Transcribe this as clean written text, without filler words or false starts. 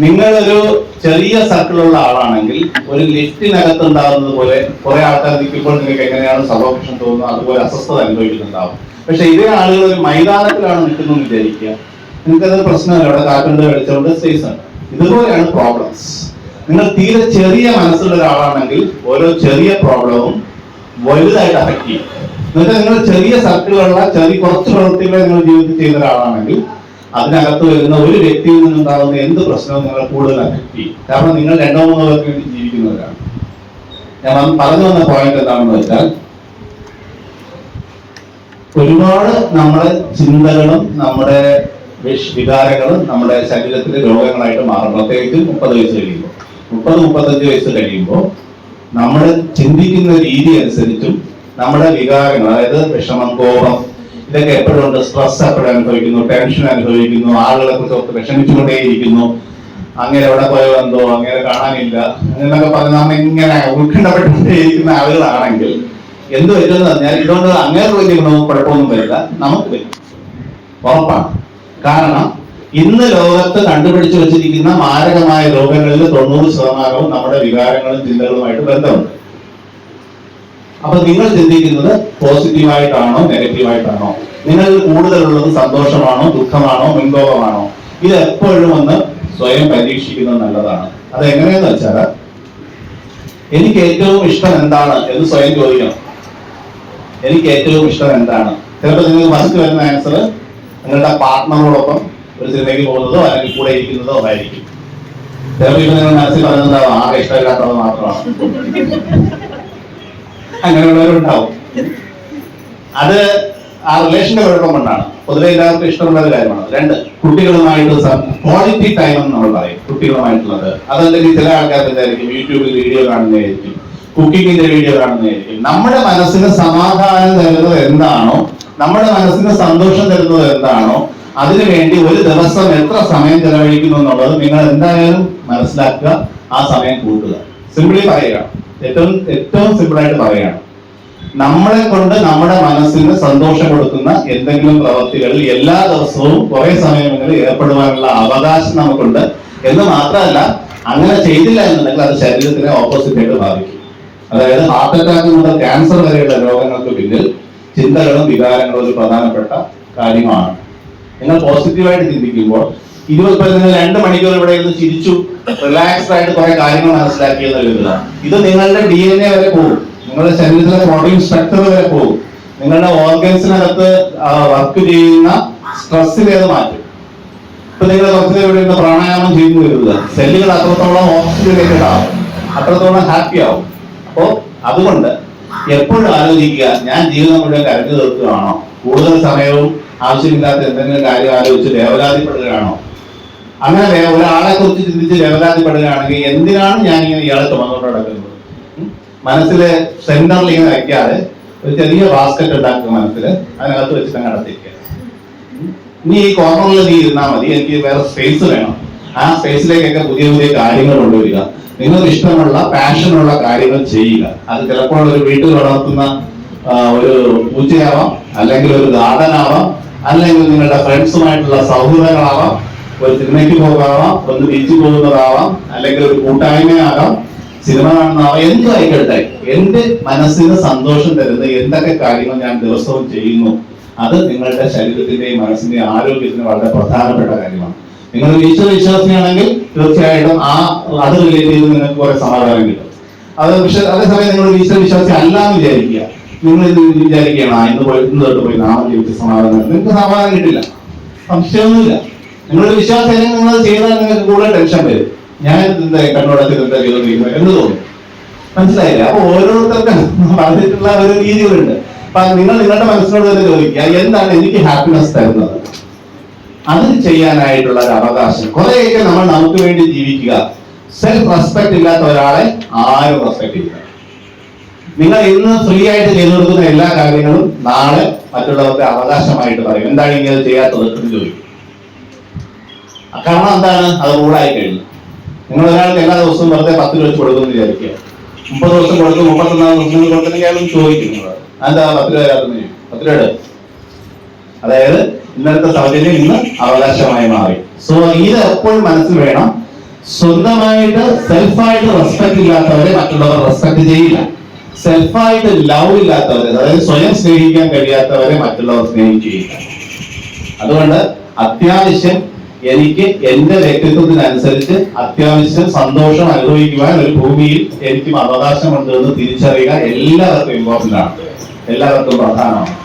നിങ്ങളൊരു ചെറിയ സർക്കിളുള്ള ആളാണെങ്കിൽ ഒരു ലിഫ്റ്റിനകത്ത് ഉണ്ടാകുന്നത് പോലെ കുറെ ആൾക്കാർ നിൽക്കുമ്പോൾ നിങ്ങൾക്ക് എങ്ങനെയാണ് സഫോക്കേഷൻ തോന്നുന്നത്, അതുപോലെ അസ്വസ്ഥത അനുഭവിക്കുന്നുണ്ടാവും. പക്ഷെ ഇതേ ആളുകൾ ഒരു മൈതാനത്തിലാണ് നിൽക്കുന്നതെന്ന് വിചാരിക്കുക, നിങ്ങൾക്കത് പ്രശ്നമല്ല, അവിടെ കാറ്റുണ്ട്, വെളിച്ചമുണ്ട്, സ്പേസ് ഉണ്ട്. ഇതുപോലെയാണ് പ്രോബ്ലംസ്. നിങ്ങൾ തീരെ ചെറിയ മനസ്സുള്ള ഒരാളാണെങ്കിൽ ഓരോ ചെറിയ പ്രോബ്ലവും വലുതായിട്ട് അഫക്ട് ചെയ്യും. എന്നിട്ട് നിങ്ങൾ ചെറിയ സർക്കിളുള്ള കുറച്ച് പ്രവൃത്തികളെ നിങ്ങൾ ജീവിതത്തിൽ ചെയ്യുന്ന ഒരാളാണെങ്കിൽ അതിനകത്ത് വരുന്ന ഒരു വ്യക്തിയിൽ നിന്നുണ്ടാകുന്ന എന്ത് പ്രശ്നവും നിങ്ങൾ കൂടുതൽ അഫക്ട് ചെയ്യും. കാരണം നിങ്ങൾ 2-3 പേർക്ക് വേണ്ടി ജീവിക്കുന്നവരാണ്. ഞാൻ പറഞ്ഞു വന്ന പോയിന്റ് എന്താണെന്ന് വെച്ചാൽ, ഒരുപാട് നമ്മുടെ ചിന്തകളും നമ്മുടെ വികാരങ്ങളും നമ്മുടെ ശരീരത്തിലെ രോഗങ്ങളായിട്ട് മാറും. പ്രത്യേകിച്ച് 30 വയസ്സ് കഴിയുമ്പോൾ, 30-35 വയസ്സ് കഴിയുമ്പോൾ നമ്മൾ ചിന്തിക്കുന്ന രീതി അനുസരിച്ചും നമ്മുടെ വികാരങ്ങൾ, അതായത് വിഷമം, കോപം, ഇതൊക്കെ എപ്പോഴും ഉണ്ട്. സ്ട്രെസ് എപ്പോഴും അനുഭവിക്കുന്നു, ടെൻഷൻ അനുഭവിക്കുന്നു, ആളുകളെ കുറിച്ച് വിഷമിച്ചുകൊണ്ടേയിരിക്കുന്നു. അങ്ങനെ എവിടെ പോയോ എന്തോ, അങ്ങനെ കാണാനില്ല എന്നൊക്കെ പറഞ്ഞ് നമ്മൾ ഇങ്ങനെ ഉത്കണ്ഠപ്പെട്ടുകൊണ്ടേയിരിക്കുന്ന ആളുകളാണെങ്കിൽ എന്ത് പറ്റുമെന്ന് പറഞ്ഞാൽ, ഇതുകൊണ്ട് അങ്ങനെ വലിയ ഗുണവും കുഴപ്പമൊന്നും വരില്ല, നമുക്ക് വരും, ഉറപ്പാണ്. കാരണം ഇന്ന് ലോകത്ത് കണ്ടുപിടിച്ചു വെച്ചിരിക്കുന്ന മാരകമായ രോഗങ്ങളിൽ 90% നമ്മുടെ വികാരങ്ങളും ചിന്തകളുമായിട്ട് ബന്ധമുണ്ട്. അപ്പൊ നിങ്ങൾ ചിന്തിക്കുന്നത് പോസിറ്റീവായിട്ടാണോ നെഗറ്റീവായിട്ടാണോ? നിങ്ങൾ കൂടുതലുള്ളത് സന്തോഷമാണോ, ദുഃഖമാണോ, മുൻകോപമാണോ? ഇത് എപ്പോഴും ഒന്ന് സ്വയം പരീക്ഷിക്കുന്നത് നല്ലതാണ്. അത് എങ്ങനെയെന്ന് വെച്ചാൽ, എനിക്ക് ഏറ്റവും ഇഷ്ടം എന്താണ് എന്ന് സ്വയം ചോദിക്കണം. എനിക്ക് ഏറ്റവും ഇഷ്ടം എന്താണ്? ചിലപ്പോൾ നിങ്ങൾക്ക് ഫസ്റ്റ് വരുന്ന ആൻസർ നിങ്ങളുടെ പാർട്ട്ണറോടൊപ്പം ഒരു സിനിമയ്ക്ക് പോകുന്നതോ അല്ലെങ്കിൽ കൂടെ ഇരിക്കുന്നതോ ആയിരിക്കും. ചിലപ്പോൾ ഇപ്പൊ നിങ്ങൾ മനസ്സിൽ പറയുന്നത് ആകെ ഇഷ്ടമില്ലാത്തത് മാത്രമാണ്. അങ്ങനെയുള്ളവരുണ്ടാവും. അത് ആ റിലേഷന്റെ കുഴപ്പം കൊണ്ടാണ്. പൊതുവെ എല്ലാവർക്കും ഇഷ്ടമുള്ള ഒരു കാര്യമാണ്. 2, കുട്ടികളുമായിട്ട് ക്വാളിറ്റി ടൈം എന്ന് നമ്മൾ പറയും, കുട്ടികളുമായിട്ടുള്ളത്. അതല്ലെങ്കിൽ ചില ആൾക്കാർ വിചാരിക്കും യൂട്യൂബിൽ വീഡിയോ കാണുന്നതായിരിക്കും, കുക്കിങ്ങിന്റെ വീഡിയോ കാണുന്നതായിരിക്കും. നമ്മുടെ മനസ്സിന് സമാധാനം തരുന്നത് എന്താണോ, നമ്മുടെ മനസ്സിന് സന്തോഷം തരുന്നത് എന്താണോ, അതിനുവേണ്ടി ഒരു ദിവസം എത്ര സമയം ചെലവഴിക്കുന്നു എന്നുള്ളത് നിങ്ങൾ എന്തായാലും മനസ്സിലാക്കുക, ആ സമയം കൂട്ടുക. സിംപിളി പറയുക, ഏറ്റവും സിമ്പിളായിട്ട് പറയുകയാണ്, നമ്മളെ കൊണ്ട് നമ്മുടെ മനസ്സിന് സന്തോഷം കൊടുക്കുന്ന എന്തെങ്കിലും പ്രവൃത്തികളിൽ എല്ലാ ദിവസവും കുറെ സമയങ്ങളിൽ ഏർപ്പെടുവാനുള്ള അവകാശം നമുക്കുണ്ട്. എന്ന് മാത്രമല്ല, അങ്ങനെ ചെയ്തില്ല എന്നുണ്ടെങ്കിൽ അത് ശരീരത്തിനെ ഓപ്പോസിറ്റ് ആയിട്ട് ബാധിക്കും. അതായത് ഹാർട്ട് അറ്റാക്ക് മുതൽ ക്യാൻസർ വരെയുള്ള രോഗങ്ങൾക്ക് പിന്നിൽ ചിന്തകളും വികാരങ്ങളും ഒരു പ്രധാനപ്പെട്ട കാര്യമാണ്. നിങ്ങൾ പോസിറ്റീവായിട്ട് ചിന്തിക്കുമ്പോൾ 2 മണിക്കൂർ ഇവിടെ ഇരുന്ന് ചിരിച്ചു റിലാക്സ്ഡ് ആയിട്ട് കുറെ കാര്യങ്ങൾ മനസ്സിലാക്കിയെന്ന് കരുതുക. ഇത് നിങ്ങളുടെ DNA വരെ പോകും, നിങ്ങളുടെ ശരീരത്തിലെ പ്രോട്ടീൻ സ്ട്രക്ചർ വരെ പോകും, നിങ്ങളുടെ ഓർഗൻസിനകത്ത് വർക്ക് ചെയ്യുന്ന സ്ട്രെസ്സിനെ അത് മാറ്റും. ഇപ്പൊ നിങ്ങൾ കുറച്ച് ഇവിടെ ഇരുന്ന് പ്രാണായാമം ചെയ്യുന്നു കരുതുക, സെല്ലുകൾ അത്രത്തോളം ഓക്സിജനേറ്റഡ് ആവും, അത്രത്തോളം ഹാപ്പി ആവും. അപ്പോ അതുകൊണ്ട് എപ്പോഴും ആലോചിക്കുക, ഞാൻ ജീവിതം മുഴുവൻ കരഞ്ഞു തീർക്കുകയാണോ, കൂടുതൽ സമയവും ആവശ്യമില്ലാത്ത എന്തെങ്കിലും കാര്യം ആലോചിച്ച് വേവലാതിപ്പെടുകയാണോ? അങ്ങനെ ഒരാളെ കുറിച്ച് ചിന്തിച്ച് വേവലാതിപ്പെടുകയാണെങ്കിൽ എന്തിനാണ് ഞാൻ ഇങ്ങനെ ഇയാളെ ചുമന്നുകൊണ്ട് നടക്കുന്നത്? മനസ്സിലെ സെന്ററിൽ ഇങ്ങനെ വയ്ക്കാതെ ഒരു ചെറിയ ബാസ്കറ്റ് ഉണ്ടാക്കുക, മനസ്സിൽ അതിനകത്ത് വെച്ചിട്ട് അങ്ങ് അടച്ചിരിക്കുക. ഇനി ഈ കോർണറിൽ നീ ഇരുന്നാൽ മതി, എനിക്ക് വേറെ സ്പേസ് വേണം. ആ സ്പേസിലേക്കൊക്കെ പുതിയ പുതിയ കാര്യങ്ങൾ കൊണ്ടുവരിക. നിങ്ങൾക്ക് ഇഷ്ടമുള്ള പാഷനുള്ള കാര്യങ്ങൾ ചെയ്യുക. അത് ചിലപ്പോൾ ഒരു വീട്ടിൽ വളർത്തുന്ന ഒരു പൂച്ചയാവാം, അല്ലെങ്കിൽ ഒരു ഗാർഡൻ ആവാം, അല്ലെങ്കിൽ നിങ്ങളുടെ ഫ്രണ്ട്സുമായിട്ടുള്ള സൗഹൃദങ്ങളാവാം, ഒരു സിനിമയ്ക്ക് പോകാവാം, ഒന്ന് ബീച്ചിൽ പോകുന്നതാവാം, അല്ലെങ്കിൽ ഒരു കൂട്ടായ്മയാകാം, സിനിമ കാണുന്നതാവാം, എന്തും ആയിക്കോട്ടെ. എന്റെ മനസ്സിന് സന്തോഷം തരുന്ന എന്തൊക്കെ കാര്യങ്ങൾ ഞാൻ ദിവസവും ചെയ്യുന്നു, അത് നിങ്ങളുടെ ശരീരത്തിന്റെയും മനസ്സിന്റെയും ആരോഗ്യത്തിന് വളരെ പ്രധാനപ്പെട്ട കാര്യമാണ്. നിങ്ങൾ ഈശ്വര വിശ്വാസിയാണെങ്കിൽ തീർച്ചയായിട്ടും അത് റിലേറ്റ് ചെയ്ത് നിങ്ങൾക്ക് കുറെ സമാധാനം കിട്ടും. അതേസമയം നിങ്ങൾ ഈശ്വര വിശ്വാസി അല്ലാന്ന് വിചാരിക്കുക, നിങ്ങൾ ഇത് വിചാരിക്കുകയാണ് ഇന്ന് തൊട്ട് പോയി നാളെ ജീവിച്ച സമാധാനം, നിങ്ങൾക്ക് സമാധാനം കിട്ടില്ല, സംശയമൊന്നുമില്ല. നിങ്ങളുടെ വിശ്വാസം നിങ്ങൾ ചെയ്താൽ നിങ്ങൾക്ക് കൂടുതൽ ടെൻഷൻ വരും. ഞാൻ എന്താ കണ്ണോടത്തിൽ എന്താ ചെയ്തോണ്ടിരിക്കുന്നത് എന്ന് തോന്നും. മനസ്സിലായില്ല? അപ്പൊ ഓരോരുത്തർക്കും പറഞ്ഞിട്ടുള്ള ഒരു രീതികളുണ്ട്. അപ്പൊ നിങ്ങൾ നിങ്ങളുടെ മനസ്സിനോട് തന്നെ ചോദിക്കുക, എന്താണ് എനിക്ക് ഹാപ്പിനെസ് തരുന്നത്? അതിന് ചെയ്യാനായിട്ടുള്ള ഒരു അവകാശം. കുറെയൊക്കെ നമ്മൾ നമുക്ക് വേണ്ടി ജീവിക്കുക. സെൽഫ് റെസ്പെക്ട് ഇല്ലാത്ത ഒരാളെ ആരും റെസ്പെക്ട് ചെയ്യുക. നിങ്ങൾ ഇന്ന് ഫ്രീ ആയിട്ട് ചെയ്തു കൊടുക്കുന്ന എല്ലാ കാര്യങ്ങളും നാളെ മറ്റുള്ളവർക്ക് അവകാശമായിട്ട് പറയും. എന്താണ് ഇങ്ങനെ ചെയ്യാത്തത് എന്ന് ചോദിക്കും. കാരണം എന്താണ്? അത് റൂളായി കഴിഞ്ഞു. നിങ്ങൾ ഒരാൾക്ക് എല്ലാ ദിവസവും വെറുതെ 10 രൂപ വെച്ച് കൊടുക്കുമെന്ന് വിചാരിക്കുക. 30 ദിവസം കൊടുക്കും, 31 ദിവസം കൊടുക്കുന്നെങ്കിൽ അയാളും ചോദിക്കും, എന്താ 10 രൂപ തരാമെന്ന്? 10 രൂപ. അതായത് ഇന്നത്തെ സൗജന്യം ഇന്ന് അവകാശമായി മാറി. സോ ഇത് എപ്പോഴും മനസ്സിൽ വേണം. സ്വന്തമായിട്ട് സെൽഫായിട്ട് റെസ്പെക്ട് ഇല്ലാത്തവരെ മറ്റുള്ളവർ റെസ്പെക്ട് ചെയ്യില്ല. സെൽഫായിട്ട് ലവ് ഇല്ലാത്തവരെ, അതായത് സ്വയം സ്നേഹിക്കാൻ കഴിയാത്തവരെ മറ്റുള്ളവർ സ്നേഹിക്കുകയില്ല. അതുകൊണ്ട് അത്യാവശ്യം എനിക്ക് എന്റെ വ്യക്തിത്വത്തിനനുസരിച്ച് അത്യാവശ്യം സന്തോഷം അനുഭവിക്കുവാൻ ഒരു ഭൂമിയിൽ എനിക്ക് അവകാശമുണ്ട് എന്ന് തിരിച്ചറിയുക എല്ലാവർക്കും ഇമ്പോർട്ടന്റ് ആണ്, എല്ലാവർക്കും പ്രധാനമാണ്.